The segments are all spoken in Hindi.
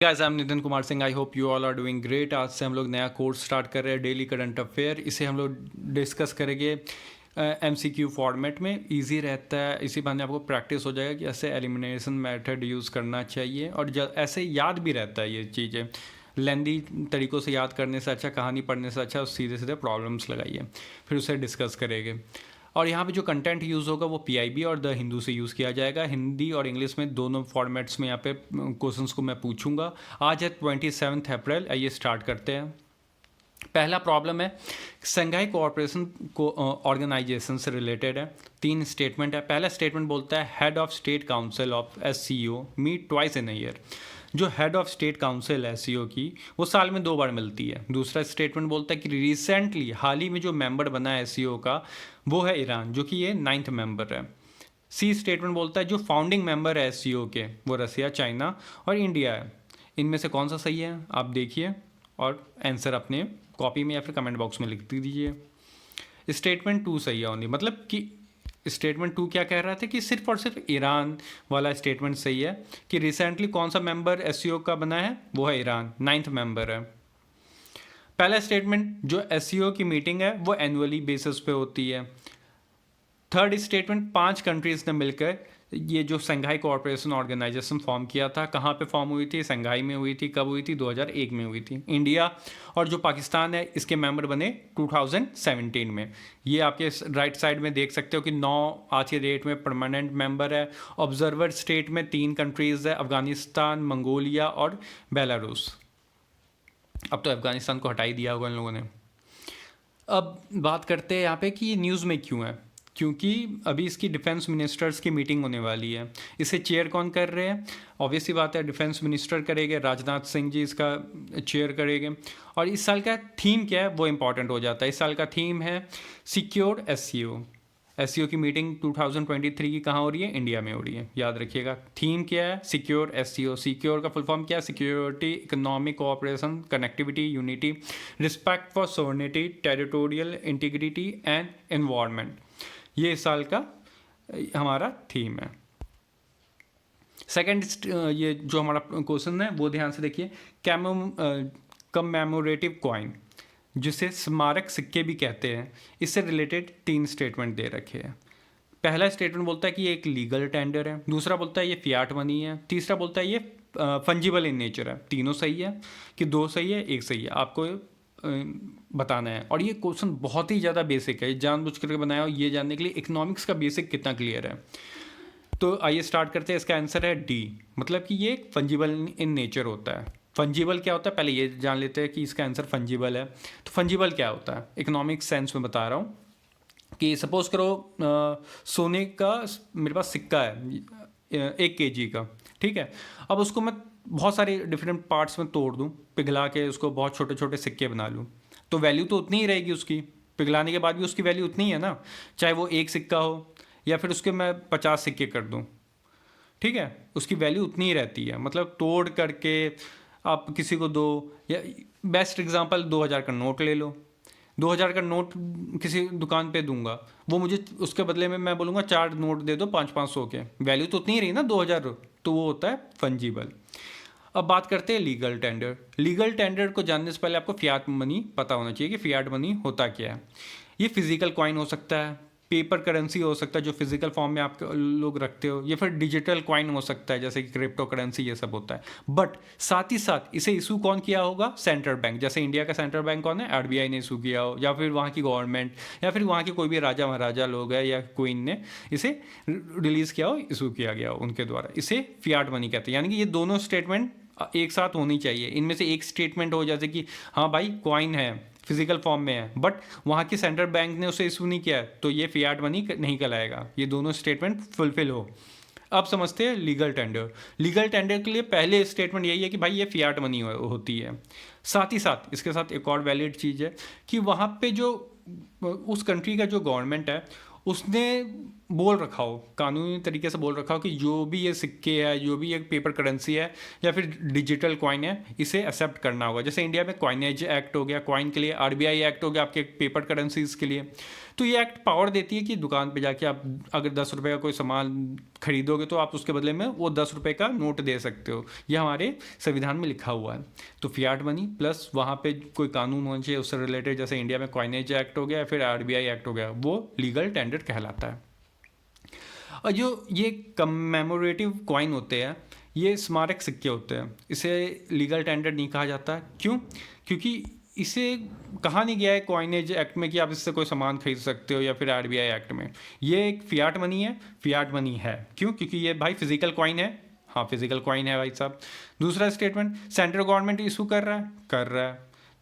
Guys I am Nitin Kumar Singh. I hope you all are doing great. आज से हम लोग नया कोर्स स्टार्ट कर रहे हैं, डेली करंट अफेयर। इसे हम लोग डिस्कस करेंगे एमसीक्यू फॉर्मेट में। इजी रहता है, इसी बहाने आपको प्रैक्टिस हो जाएगा कि ऐसे एलिमिनेशन मेथड यूज़ करना चाहिए और ऐसे याद भी रहता है ये चीज़ें। लेंदी तरीक़ों से याद करने से अच्छा, कहानी पढ़ने से अच्छा सीधे सीधे प्रॉब्लम्स लगाइए, फिर उसे डिस्कस करेंगे। और यहाँ पे जो कंटेंट यूज़ होगा वो पीआईबी और द हिंदू से यूज़ किया जाएगा। हिंदी और इंग्लिश में दोनों फॉर्मेट्स में यहाँ पे क्वेश्चंस को मैं पूछूंगा। आज है 27 अप्रैल। आइए स्टार्ट करते हैं। पहला प्रॉब्लम है संघाई कोऑपरेशन को ऑर्गेनाइजेशन से रिलेटेड है। 3 स्टेटमेंट है। पहला स्टेटमेंट बोलता है head of state council of SCO meet twice in a year. जो हेड ऑफ स्टेट काउंसिल है एससीओ की, वो साल में 2 बार मिलती है। दूसरा स्टेटमेंट बोलता है कि रिसेंटली हाल ही में जो मेंबर बना है एससीओ का वो है ईरान, जो कि ये 9th मेंबर है। सी स्टेटमेंट बोलता है जो फाउंडिंग मेंबर है एससीओ के वो रसिया, चाइना और इंडिया है। इनमें से कौन सा सही है आप देखिए और आंसर अपने कॉपी में या फिर कमेंट बॉक्स में लिख दीजिए। स्टेटमेंट 2 सही है ओनली, मतलब कि स्टेटमेंट 2 क्या कह रहा था कि सिर्फ और सिर्फ ईरान वाला स्टेटमेंट सही है कि रिसेंटली कौन सा मेंबर एससीओ का बना है, वो है ईरान, 9th मेंबर है। पहला स्टेटमेंट जो एससीओ की मीटिंग है वो एनुअली बेसिस पे होती है। थर्ड स्टेटमेंट 5 कंट्रीज ने मिलकर ये जो संघाई कोऑपरेशन ऑर्गेनाइजेशन फॉर्म किया था, कहाँ पे फॉर्म हुई थी? संघाई में हुई थी। कब हुई थी? 2001 में हुई थी। इंडिया और जो पाकिस्तान है इसके मेंबर बने 2017 में। ये आपके राइट साइड में देख सकते हो कि 9 आज के डेट में परमानेंट मेंबर है। ऑब्जर्वर स्टेट में 3 कंट्रीज है, अफगानिस्तान, मंगोलिया और बेलारूस। अब तो अफगानिस्तान को हटा ही दिया होगा इन लोगों ने। अब बात करते हैं यहाँ पे कि ये न्यूज़ में क्यों है। क्योंकि अभी इसकी डिफेंस मिनिस्टर्स की मीटिंग होने वाली है। इसे चेयर कौन कर रहे हैं? ऑब्वियसली बात है डिफेंस मिनिस्टर करेंगे, राजनाथ सिंह जी इसका चेयर करेंगे। और इस साल का थीम क्या है वो इंपॉर्टेंट हो जाता है। इस साल का थीम है सिक्योर एससीओ। एससीओ की मीटिंग 2023 की कहाँ हो रही है? इंडिया में हो रही है, याद रखिएगा। थीम क्या है? Secure SCO. सिक्योर का फुल फॉर्म क्या है? Security, economic cooperation, connectivity, unity, respect for sovereignty, territorial integrity and environment. ये इस साल का हमारा थीम है। सेकंड, ये जो हमारा क्वेश्चन है वो ध्यान से देखिए। कमेमोरेटिव कॉइन, जिसे स्मारक सिक्के भी कहते हैं, इससे रिलेटेड 3 स्टेटमेंट दे रखे हैं। पहला स्टेटमेंट बोलता है कि ये एक लीगल टेंडर है। दूसरा बोलता है ये फियाट मनी है। तीसरा बोलता है ये फंजिबल इन नेचर है। तीनों सही है कि 2 सही है, 1 सही है, आपको बताना है। और ये क्वेश्चन बहुत ही ज़्यादा बेसिक है, जानबूझ करके बनाया हो ये जानने के लिए इकोनॉमिक्स का बेसिक कितना क्लियर है। तो आइए स्टार्ट करते हैं। इसका आंसर है डी, मतलब कि ये फंजिबल इन नेचर होता है। फंजिबल क्या होता है पहले ये जान लेते हैं कि इसका आंसर फंजिबल है। तो फंजिबल क्या होता है इकोनॉमिक सेंस में बता रहा हूँ कि सपोज करो सोने का मेरे पास सिक्का है 1 kg का, ठीक है। अब उसको मैं बहुत सारे डिफरेंट पार्ट्स में तोड़ दूँ, पिघला के उसको बहुत छोटे छोटे सिक्के बना लूँ, तो वैल्यू तो उतनी ही रहेगी उसकी। पिघलाने के बाद भी उसकी वैल्यू उतनी ही है ना, चाहे वो 1 सिक्का हो या फिर उसके मैं 50 सिक्के कर दूँ, ठीक है, उसकी वैल्यू उतनी ही रहती है। मतलब तोड़ करके आप किसी को दो, या बेस्ट एग्जांपल 2000 का नोट ले लो। 2000 का नोट किसी दुकान पे दूंगा, वो मुझे उसके बदले में मैं बोलूँगा 4 नोट दे दो 500-500 के, वैल्यू तो उतनी ही रही ना 2000, तो वो होता है फंजीबल। अब बात करते हैं लीगल टेंडर। लीगल टेंडर को जानने से पहले आपको फियाट मनी पता होना चाहिए कि फियाट मनी होता क्या है। ये फिजिकल कॉइन हो सकता है, पेपर करेंसी हो सकता है जो फिजिकल फॉर्म में आप लोग रखते हो, या फिर डिजिटल कॉइन हो सकता है जैसे कि क्रिप्टो करेंसी, ये सब होता है। बट साथ ही साथ इसे इशू कौन किया होगा? Central bank. जैसे इंडिया का सेंट्रल बैंक कौन है? आरबीआई ने इशू किया हो, या फिर वहाँ की गवर्नमेंट, या फिर वहाँ के कोई भी राजा महाराजा लोग हैं या क्वीन ने इसे रिलीज़ किया हो, इशू किया गया हो उनके द्वारा। इसे फियाट मनी कहते हैं। यानी कि ये दोनों स्टेटमेंट एक साथ होनी चाहिए। इनमें से एक स्टेटमेंट हो जैसे कि हाँ भाई कॉइन है, फिजिकल फॉर्म में है, बट वहाँ की सेंट्रल बैंक ने उसे इशू नहीं किया है, तो ये फियाट मनी नहीं कहलाएगा। ये दोनों स्टेटमेंट फुलफिल हो। अब समझते हैं लीगल टेंडर। लीगल टेंडर के लिए पहले स्टेटमेंट यही है कि भाई ये फियाट मनी होती है। साथ ही साथ इसके साथ एक और वैलिड चीज़ है कि वहाँ पे जो उस कंट्री का जो गवर्नमेंट है उसने बोल रखा हो, कानूनी तरीके से बोल रखा हो कि जो भी ये सिक्के है, जो भी ये पेपर करेंसी है या फिर डिजिटल कॉइन है, इसे एक्सेप्ट करना होगा। जैसे इंडिया में कॉइनेज एक्ट हो गया कॉइन के लिए, आरबीआई एक्ट हो गया आपके पेपर करेंसीज के लिए। तो ये एक्ट पावर देती है कि दुकान पे जाके आप अगर 10 रुपये का कोई सामान खरीदोगे तो आप उसके बदले में वो 10 रुपये का नोट दे सकते हो। ये हमारे संविधान में लिखा हुआ है। तो फियाट मनी प्लस वहाँ पे कोई कानून होना चाहिए उससे रिलेटेड, जैसे इंडिया में कॉइनेज एक्ट हो गया या फिर आरबीआई एक्ट हो गया, वो लीगल टेंडर कहलाता है। और जो ये कमेमोरेटिव कॉइन होते हैं, ये स्मारक सिक्के होते हैं, इसे लीगल टेंडर नहीं कहा जाता। क्यों? क्योंकि इसे कहा नहीं गया है कॉइनेज एक्ट में कि आप इससे कोई सामान खरीद सकते हो या फिर आरबीआई एक्ट में। ये एक फियाट मनी है, फियाट मनी है। क्यों? क्योंकि ये भाई फिजिकल कॉइन है। हाँ, फिजिकल कॉइन है भाई साहब। दूसरा स्टेटमेंट, सेंट्रल गवर्नमेंट इशू कर रहा है,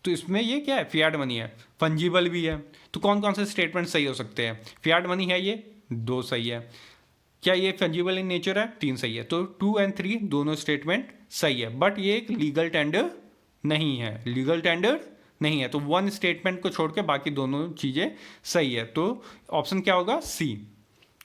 तो इसमें ये क्या है? फियाट मनी है, फंजीबल भी है। तो कौन कौन से स्टेटमेंट सही हो सकते हैं? फियाट मनी है ये, 2 सही है। क्या ये फंजीबल इन नेचर है? 3 सही है। तो 2 और 3 दोनों स्टेटमेंट सही है, बट ये एक लीगल टेंडर नहीं है, लीगल टेंडर नहीं है। तो 1 स्टेटमेंट को छोड़ के बाकी दोनों चीज़ें सही है। तो ऑप्शन क्या होगा? सी।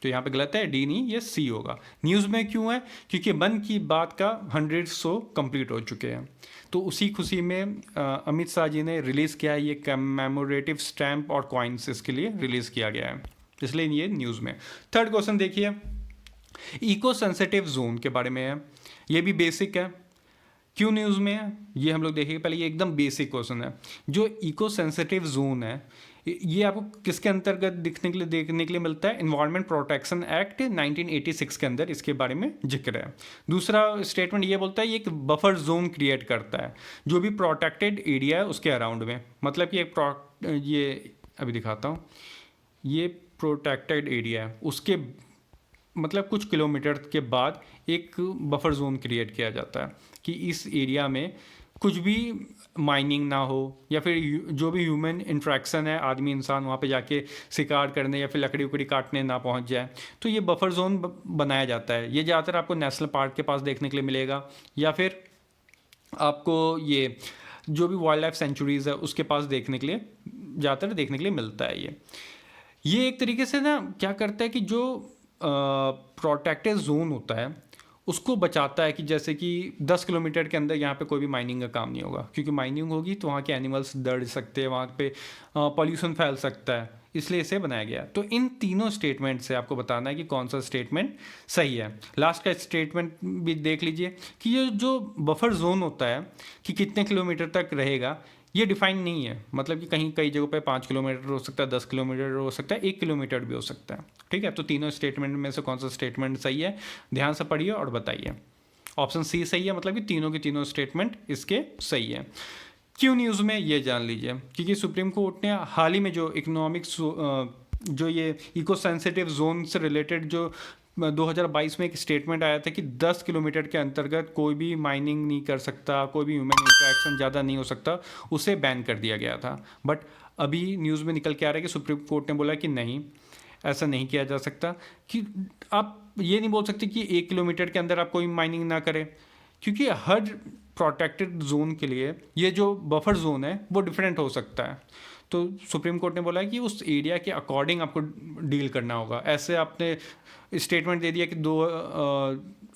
तो यहाँ पे गलत है, डी नहीं, ये सी होगा। न्यूज़ में क्यों है? क्योंकि मन की बात का 100 शो कंप्लीट हो चुके हैं, तो उसी खुशी में अमित शाह जी ने रिलीज़ किया है ये कमेमोरेटिव स्टैम्प और कॉइन्स, इसके लिए रिलीज़ किया गया है, इसलिए ये न्यूज़ में। थर्ड क्वेश्चन देखिए, इको सेंसिटिव जोन के बारे में है, ये भी बेसिक है। क्यों न्यूज़ में है ये हम लोग देखेंगे। पहले ये एकदम बेसिक क्वेश्चन है। जो इको सेंसिटिव जोन है, ये आपको किसके अंतर्गत देखने के लिए मिलता है? इन्वायरमेंट प्रोटेक्शन एक्ट 1986 के अंदर इसके बारे में जिक्र है। दूसरा स्टेटमेंट ये बोलता है ये एक बफर जोन क्रिएट करता है जो भी प्रोटेक्टेड एरिया है उसके अराउंड में। मतलब कि ये अभी दिखाता हूँ, ये प्रोटेक्टेड एरिया है, उसके मतलब कुछ किलोमीटर के बाद एक बफर जोन क्रिएट किया जाता है कि इस एरिया में कुछ भी माइनिंग ना हो या फिर जो भी ह्यूमन इंट्रैक्शन है, आदमी इंसान वहाँ पे जाके शिकार करने या फिर लकड़ी उकड़ी काटने ना पहुँच जाए, तो ये बफर जोन बनाया जाता है। ये ज़्यादातर आपको नेशनल पार्क के पास देखने के लिए मिलेगा या फिर आपको ये जो भी वाइल्ड लाइफ सेंचुरीज़ है उसके पास देखने के लिए ज़्यादातर देखने के लिए मिलता है। ये एक तरीके से ना क्या करता है कि जो प्रोटेक्टेड जोन होता है उसको बचाता है कि जैसे कि 10 किलोमीटर के अंदर यहाँ पे कोई भी माइनिंग का काम नहीं होगा, क्योंकि माइनिंग होगी तो वहाँ के एनिमल्स दौड़ सकते हैं, वहाँ पे पॉल्यूशन फैल सकता है, इसलिए इसे बनाया गया। तो इन तीनों स्टेटमेंट से आपको बताना है कि कौन सा स्टेटमेंट सही है। लास्ट का स्टेटमेंट भी देख लीजिए कि ये जो बफर जोन होता है कि कितने किलोमीटर तक रहेगा, ये डिफाइन नहीं है। मतलब कि कई जगहों पे 5 किलोमीटर हो सकता है, 10 किलोमीटर हो सकता है, 1 किलोमीटर भी हो सकता है। ठीक है, तो तीनों स्टेटमेंट में से कौन सा स्टेटमेंट सही है, ध्यान से पढ़िए और बताइए। ऑप्शन सी सही है, मतलब कि तीनों के तीनों स्टेटमेंट इसके सही है। क्यों न्यूज़ में ये जान लीजिए, क्योंकि सुप्रीम कोर्ट ने हाल ही में जो इकोनॉमिक्स जो ये इको सेंसिटिव जोन से रिलेटेड जो 2022 में एक स्टेटमेंट आया था कि 10 किलोमीटर के अंतर्गत कोई भी माइनिंग नहीं कर सकता, कोई भी ह्यूमन इंटरेक्शन ज़्यादा नहीं हो सकता, उसे बैन कर दिया गया था। बट अभी न्यूज़ में निकल के आ रहा है कि सुप्रीम कोर्ट ने बोला कि नहीं, ऐसा नहीं किया जा सकता, कि आप ये नहीं बोल सकते कि 1 किलोमीटर के अंदर आप कोई माइनिंग ना करें, क्योंकि हर प्रोटेक्टेड जोन के लिए ये जो बफर जोन है वो डिफरेंट हो सकता है। तो सुप्रीम कोर्ट ने बोला है कि उस एरिया के अकॉर्डिंग आपको डील करना होगा। ऐसे आपने स्टेटमेंट दे दिया कि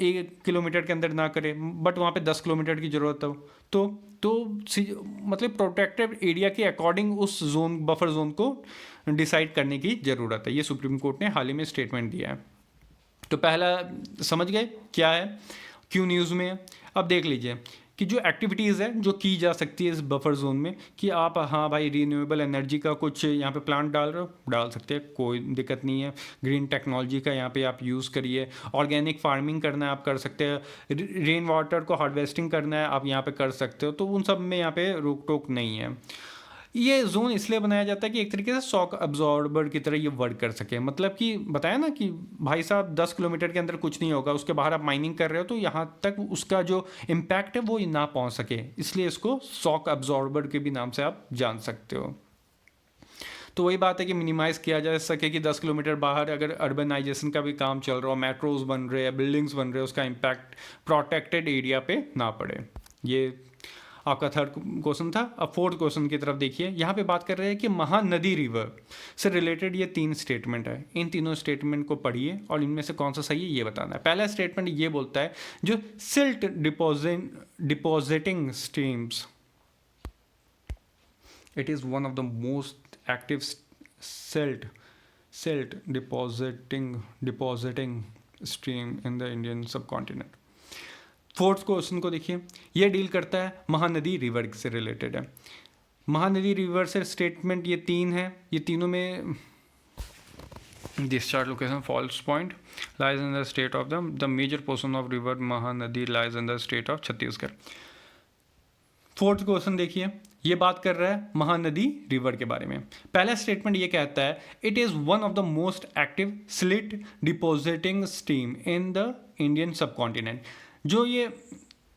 1 किलोमीटर के अंदर ना करें, बट वहाँ पे 10 किलोमीटर की ज़रूरत हो तो मतलब प्रोटेक्टेड एरिया के अकॉर्डिंग उस जोन बफर जोन को डिसाइड करने की ज़रूरत है। ये सुप्रीम कोर्ट ने हाल ही में स्टेटमेंट दिया है। तो पहला समझ गए क्या है, क्यों न्यूज़ में है। अब देख लीजिए कि जो एक्टिविटीज़ है जो की जा सकती है इस बफर जोन में, कि आप हाँ भाई रिन्यूएबल एनर्जी का कुछ यहाँ पे प्लांट डाल रहे हो, डाल सकते हैं, कोई दिक्कत नहीं है। ग्रीन टेक्नोलॉजी का यहाँ पे आप यूज़ करिए। ऑर्गेनिक फार्मिंग करना है आप कर सकते हैं। रेन वाटर को हार्वेस्टिंग करना है आप यहाँ पे कर सकते हो। तो उन सब में यहाँ पे रोक टोक नहीं है। ये जोन इसलिए बनाया जाता है कि एक तरीके से शॉक अब्जॉर्बर की तरह ये वर्क कर सके। मतलब कि बताया ना कि भाई साहब 10 किलोमीटर के अंदर कुछ नहीं होगा, उसके बाहर आप माइनिंग कर रहे हो तो यहाँ तक उसका जो इम्पैक्ट है वो ना पहुँच सके, इसलिए इसको शॉक अब्जॉर्बर के भी नाम से आप जान सकते हो। तो वही बात है कि मिनिमाइज़ किया जा सके कि 10 किलोमीटर बाहर अगर अर्बनाइजेशन का भी काम चल रहा हो, मेट्रोज बन रहे हैं, बिल्डिंग्स बन रहे हैं, उसका इम्पैक्ट प्रोटेक्टेड एरिया पे ना पड़े। ये आपका थर्ड क्वेश्चन था। अब फोर्थ क्वेश्चन की तरफ देखिए, यहाँ पे बात कर रहे हैं कि महानदी रिवर से रिलेटेड ये 3 स्टेटमेंट है। इन तीनों स्टेटमेंट को पढ़िए और इनमें से कौन सा सही है ये बताना है। पहला स्टेटमेंट ये बोलता है जो silt depositing streams, it is one of the most active silt depositing stream in the Indian subcontinent। Fourth question को देखिए, ये डील करता है महानदी रिवर से रिलेटेड है। महानदी रिवर से स्टेटमेंट ये 3 है, ये तीनों में discharge location false point lies in the state of the major portion of river Mahanadi lies in the state of Chhattisgarh. Fourth question देखिए, ये बात कर रहा है महानदी रिवर के बारे में। पहला स्टेटमेंट ये कहता है it is one of the most active slit depositing stream in the Indian subcontinent. जो ये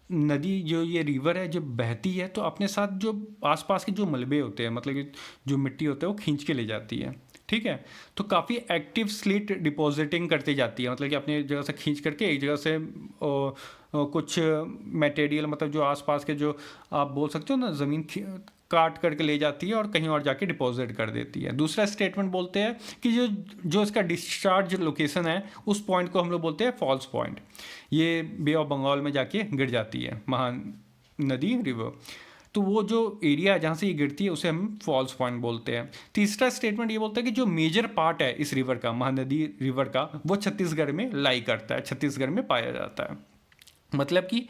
नदी, जो ये रिवर है, जब बहती है तो अपने साथ जो आसपास के जो मलबे होते हैं, मतलब कि जो मिट्टी होता है, वो खींच के ले जाती है। ठीक है, तो काफ़ी एक्टिव स्लिट डिपॉजिटिंग करती जाती है, मतलब कि अपनी जगह से खींच करके एक जगह से कुछ मटेरियल, मतलब जो आसपास के जो आप बोल सकते हो ना, ज़मीन काट करके ले जाती है और कहीं और जाके डिपॉजिट कर देती है। दूसरा स्टेटमेंट बोलते हैं कि जो इसका डिस्चार्ज लोकेशन है, उस पॉइंट को हम लोग बोलते हैं फॉल्स पॉइंट। ये बे ऑफ बंगाल में जाके गिर जाती है महानदी रिवर, तो वो जो एरिया जहाँ से ये गिरती है उसे हम फॉल्स पॉइंट बोलते हैं। तीसरा स्टेटमेंट ये बोलता है कि जो मेजर पार्ट है इस रिवर का, महानदी रिवर का, वो छत्तीसगढ़ में लाई करता है, छत्तीसगढ़ में पाया जाता है। मतलब कि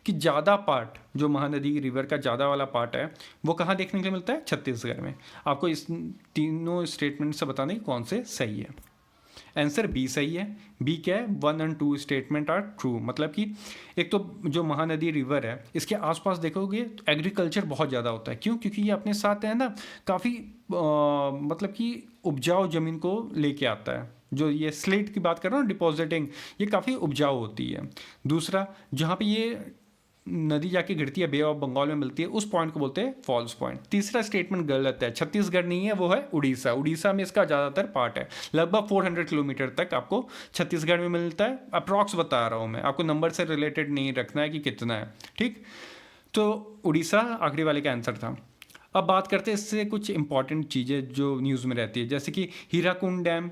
ज़्यादा पार्ट, जो महानदी रिवर का ज़्यादा वाला पार्ट है, वो कहाँ देखने के लिए मिलता है? छत्तीसगढ़ में। आपको इस तीनों स्टेटमेंट से बताने कि कौन से सही है। आंसर बी सही है। बी क्या है? 1 और 2 स्टेटमेंट आर ट्रू। मतलब कि एक तो जो महानदी रिवर है, इसके आसपास देखोगे तो एग्रीकल्चर बहुत ज़्यादा होता है। क्यों? क्योंकि ये अपने साथ है ना काफ़ी मतलब कि उपजाऊ ज़मीन को लेके आता है। जो ये स्लेट की बात कर रहा हूँ, डिपॉजिटिंग, ये काफ़ी उपजाऊ होती है। दूसरा, जहाँ पे ये नदी जाके गिरती है, बे ऑफ बंगाल में मिलती है, उस पॉइंट को बोलते हैं फॉल्स पॉइंट। तीसरा स्टेटमेंट गलत है, छत्तीसगढ़ नहीं है, वो है उड़ीसा। उड़ीसा में इसका ज़्यादातर पार्ट है, लगभग 400 किलोमीटर तक आपको छत्तीसगढ़ में मिलता है। अप्रॉक्स बता रहा हूँ मैं, आपको नंबर से रिलेटेड नहीं रखना है कि कितना है। ठीक, तो उड़ीसा आखिरी वाले का आंसर था। अब बात करते हैं इससे कुछ इंपॉर्टेंट चीज़ें जो न्यूज़ में रहती है, जैसे कि हीराकुंड डैम,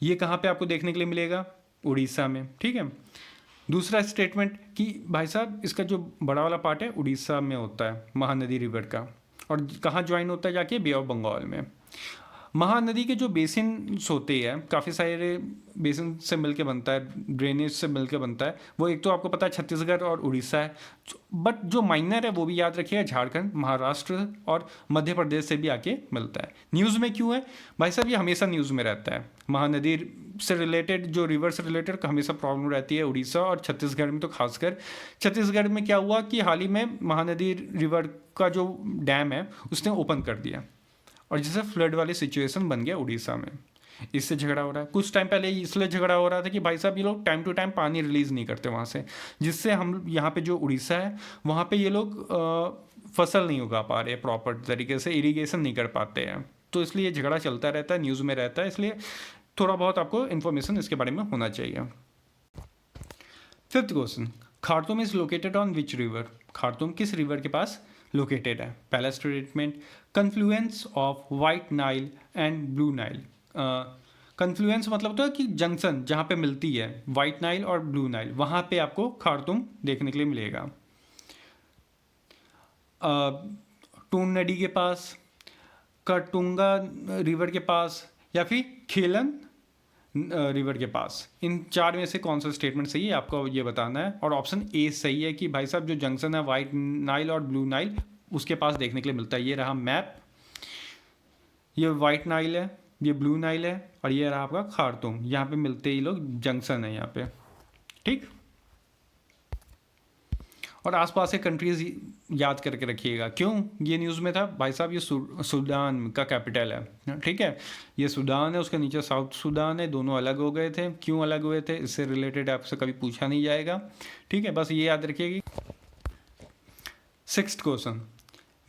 ये कहाँ पे आपको देखने के लिए मिलेगा? उड़ीसा में। ठीक है। दूसरा स्टेटमेंट कि भाई साहब इसका जो बड़ा वाला पार्ट है उड़ीसा में होता है, महानदी रिवर का, और कहाँ ज्वाइन होता है जाके? बे ऑफ बंगाल में। महानदी के जो बेसिन होते हैं, काफ़ी सारे बेसिन से मिलके बनता है, ड्रेनेज से मिलके बनता है। वो एक तो आपको पता है छत्तीसगढ़ और उड़ीसा है, बट जो माइनर है वो भी याद रखिएगा, झारखंड, महाराष्ट्र और मध्य प्रदेश से भी आके मिलता है। न्यूज़ में क्यों है भाई साहब? ये हमेशा न्यूज़ में रहता है। महानदी से रिलेटेड, जो रिवर से रिलेटेड हमेशा प्रॉब्लम रहती है उड़ीसा और छत्तीसगढ़ में। तो खासकर छत्तीसगढ़ में क्या हुआ कि हाल ही में महानदी रिवर का जो डैम है उसने ओपन कर दिया, और जैसे फ्लड वाली सिचुएशन बन गया उड़ीसा में। इससे झगड़ा हो रहा है। कुछ टाइम पहले इसलिए झगड़ा हो रहा था कि भाई साहब ये लोग टाइम टू टाइम पानी रिलीज़ नहीं करते वहाँ से, जिससे हम यहाँ पे जो उड़ीसा है वहाँ पे ये लोग फसल नहीं उगा पा रहे प्रॉपर तरीके से, इरिगेशन नहीं कर पाते हैं। तो इसलिए झगड़ा चलता रहता है, न्यूज़ में रहता है, इसलिए थोड़ा बहुत आपको इन्फॉर्मेशन इसके बारे में होना चाहिए। Fifth question, Khartoum is located on which river? Khartoum किस रिवर के पास लोकेटेड है? पहला statement, confluence of white Nile and blue Nile. Confluence मतलब तो है कि जंक्शन जहाँ पे मिलती है वाइट नाइल और ब्लू नाइल, वहाँ पे आपको खारतूम देखने के लिए मिलेगा। टून नदी के पास, कटुंगा रिवर के पास, या फिर खेलन रिवर के पास। इन 4 में से कौन सा स्टेटमेंट सही है आपको ये बताना है। और ऑप्शन ए सही है कि भाई साहब जो जंक्शन है वाइट नाइल और ब्लू नाइल उसके पास देखने के लिए मिलता है। ये रहा मैप, ये वाइट नाइल है, ये ब्लू नाइल है, और ये रहा आपका खारतूम। यहाँ पे मिलते ही लोग, जंक्शन है यहाँ पे। ठीक, और आसपास के कंट्रीज याद करके रखिएगा। क्यों? ये न्यूज़ में था भाई साहब, ये सूडान का कैपिटल है। ठीक है, ये सूडान है, उसके नीचे साउथ सूडान है, दोनों अलग हो गए थे। क्यों अलग हुए थे इससे रिलेटेड आपसे कभी पूछा नहीं जाएगा। ठीक है, बस ये याद रखिएगी। 6th question,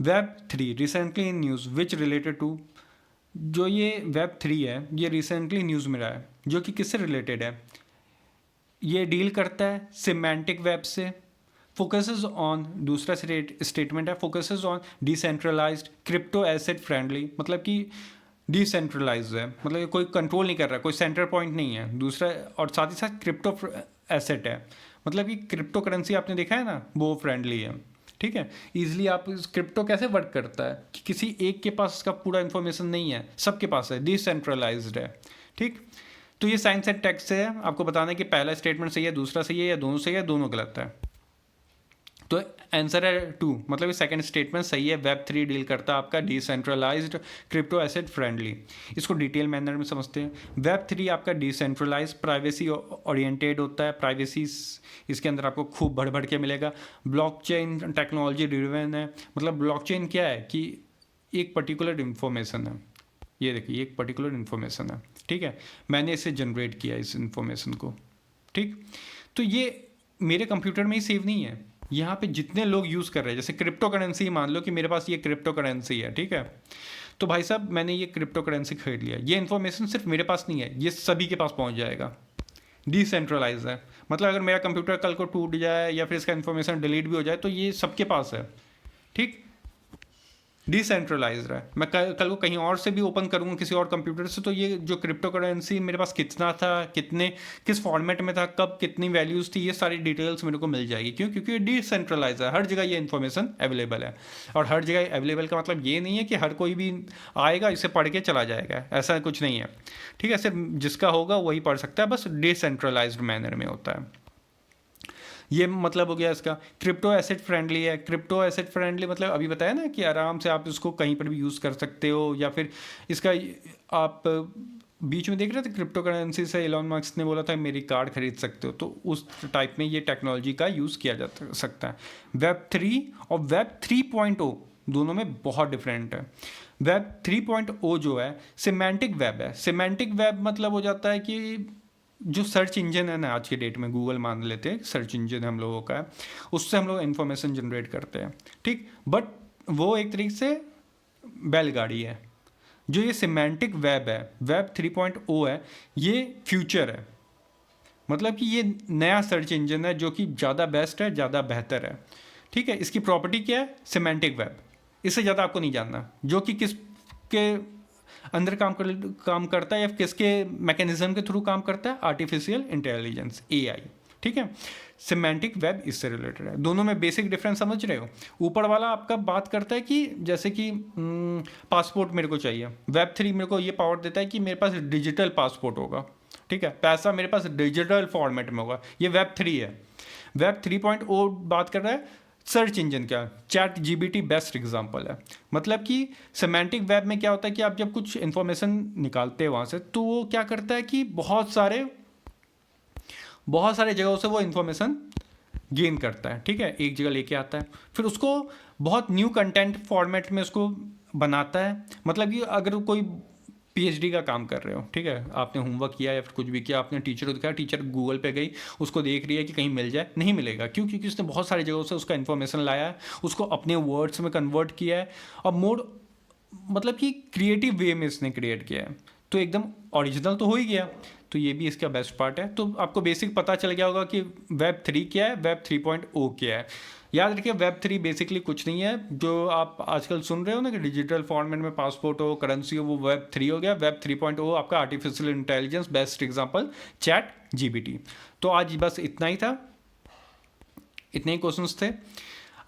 web 3 recently in news which related to. जो ये वेब 3 है ये रिसेंटली न्यूज़ में रहा है, जो कि किससे रिलेटेड है? ये डील करता है सिमेंटिक वेब से, फोकसेस ऑन, दूसरा स्टेटमेंट है focuses on decentralised crypto asset friendly, मतलब कि डिसेंट्रलाइज्ड है, मतलब कि कोई कंट्रोल नहीं कर रहा, कोई सेंटर पॉइंट नहीं है दूसरा, और साथ ही साथ क्रिप्टो एसेट है, मतलब कि क्रिप्टो करेंसी आपने देखा है ना, वो फ्रेंडली है। ठीक है, ईजिली आप क्रिप्टो कैसे वर्क करता है कि किसी एक के पास इसका पूरा इन्फॉर्मेशन नहीं है, सबके पास है, डिसेंट्रलाइज्ड है। ठीक, तो ये साइंस एंड टेक्स्ट से है, आपको बताना है कि पहला स्टेटमेंट सही है, दूसरा सही है, या दोनों सही है, दोनों गलत है। तो आंसर है 2, मतलब ये सेकंड स्टेटमेंट सही है। वेब 3 डील करता है आपका डिसेंट्रलाइज्ड क्रिप्टो एसेट फ्रेंडली। इसको डिटेल मैनर में समझते हैं। वेब 3 आपका डिसेंट्रलाइज प्राइवेसी ओरिएंटेड होता है, प्राइवेसी इसके अंदर आपको खूब बढ़ बढ़ के मिलेगा। ब्लॉकचेन टेक्नोलॉजी ड्रिवन है, मतलब ब्लॉकचेन क्या है कि एक पर्टिकुलर इन्फॉर्मेशन है, ये देखिए एक पर्टिकुलर इन्फॉर्मेशन है, ठीक है, मैंने इसे जनरेट किया इस इन्फॉर्मेशन को। ठीक, तो ये मेरे कंप्यूटर में ही सेव नहीं है, यहाँ पे जितने लोग यूज़ कर रहे हैं, जैसे क्रिप्टो करेंसी, मान लो कि मेरे पास ये क्रिप्टो करेंसी है, ठीक है, तो भाई साहब मैंने ये क्रिप्टो करेंसी खरीद लिया, ये इन्फॉर्मेशन सिर्फ मेरे पास नहीं है, ये सभी के पास पहुँच जाएगा, डिसेंट्रलाइज है। मतलब अगर मेरा कंप्यूटर कल को टूट जाए या फिर इसका इन्फॉर्मेशन डिलीट भी हो जाए तो ये सबके पास है। ठीक, डिसेंट्रलाइज है। मैं कल को कहीं और से भी ओपन करूँगा किसी और कंप्यूटर से, तो ये जो क्रिप्टो करेंसी मेरे पास कितना था, कितने किस फॉर्मेट में था, कब कितनी वैल्यूज़ थी, ये सारी डिटेल्स मेरे को मिल जाएगी। क्यों? क्योंकि ये डिसेंट्रलाइज है, हर जगह ये इन्फॉर्मेशन अवेलेबल है। और हर जगह अवेलेबल का मतलब ये नहीं है कि हर कोई भी आएगा इसे पढ़ के चला जाएगा, ऐसा कुछ नहीं है। ठीक है, सिर्फ जिसका होगा वही पढ़ सकता है, बस डिसेंट्रलाइज्ड मैनर में होता है। ये मतलब हो गया इसका। क्रिप्टो एसेट फ्रेंडली है, क्रिप्टो एसेट फ्रेंडली मतलब अभी बताया ना कि आराम से आप इसको कहीं पर भी यूज़ कर सकते हो, या फिर इसका आप बीच में देख रहे थे क्रिप्टो करेंसी से एलॉन मस्क ने बोला था मेरी कार्ड खरीद सकते हो, तो उस टाइप में ये टेक्नोलॉजी का यूज़ किया जा सकता है। वेब 3 और वेब 3.0 दोनों में बहुत डिफरेंट है। वेब 3.0 जो है सिमेंटिक वेब है। सिमेंटिक वेब मतलब हो जाता है कि जो सर्च इंजन है ना, आज के डेट में गूगल मान लेते हैं सर्च इंजन हम लोगों का है, उससे हम लोग इन्फॉर्मेशन जनरेट करते हैं। ठीक, बट वो एक तरीके से बैलगाड़ी है। जो ये सिमेंटिक वेब है, वेब 3.0 है, ये फ्यूचर है, मतलब कि ये नया सर्च इंजन है जो कि ज़्यादा बेस्ट है, ज़्यादा बेहतर है। ठीक है, इसकी प्रॉपर्टी क्या है? सिमेंटिक वेब, इससे ज़्यादा आपको नहीं जानना। जो कि किसके अंदर काम करता है या किसके मैकेनिज्म के थ्रू काम करता है? Artificial intelligence, AI. ठीक है, सिमेंटिक वेब इससे रिलेटेड है। दोनों में बेसिक डिफरेंस समझ रहे हो? ऊपर वाला आपका बात करता है कि जैसे कि पासपोर्ट मेरे को चाहिए, वेब 3 मेरे को ये पावर देता है कि मेरे पास डिजिटल पासपोर्ट होगा। ठीक है, पैसा मेरे पास डिजिटल फॉर्मेट में होगा, ये वेब 3 है। वेब 3.0 बात कर रहा है सर्च इंजन का। चैट जीपीटी बेस्ट एग्जांपल है। मतलब कि सेमेंटिक वेब में क्या होता है कि आप जब कुछ इन्फॉर्मेशन निकालते हैं वहाँ से, तो वो क्या करता है कि बहुत सारे जगहों से वो इन्फॉर्मेशन गेन करता है। ठीक है, एक जगह लेके आता है, फिर उसको बहुत न्यू कंटेंट फॉर्मेट में उसको बनाता है। मतलब कि अगर कोई पीएचडी का काम कर रहे हो, ठीक है, आपने होमवर्क किया या फिर कुछ भी किया, आपने टीचर को दिखाया, टीचर गूगल पे गई, उसको देख रही है कि कहीं मिल जाए, नहीं मिलेगा। क्यों? क्योंकि उसने बहुत सारी जगहों से उसका इन्फॉर्मेशन लाया है, उसको अपने वर्ड्स में कन्वर्ट किया है, और मोड मतलब कि क्रिएटिव वे में इसने क्रिएट किया है, तो एकदम ओरिजिनल तो हो ही गया। तो ये भी इसका बेस्ट पार्ट है। तो आपको बेसिक पता चल गया होगा कि वेब 3 क्या है, वेब 3.0 क्या है। याद रखिए, वेब 3 बेसिकली कुछ नहीं है जो आप आजकल सुन रहे हो ना कि डिजिटल फॉर्मेट में पासपोर्ट हो, करेंसी हो, वो वेब 3 हो गया। वेब 3.0 आपका artificial intelligence, best example chat GPT. तो आज बस इतना ही था, इतने ही क्वेश्चंस थे।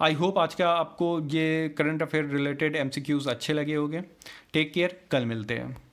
आई होप आज का आपको ये करंट अफेयर रिलेटेड एमसीक्यूज अच्छे लगे होंगे। टेक केयर, कल मिलते हैं।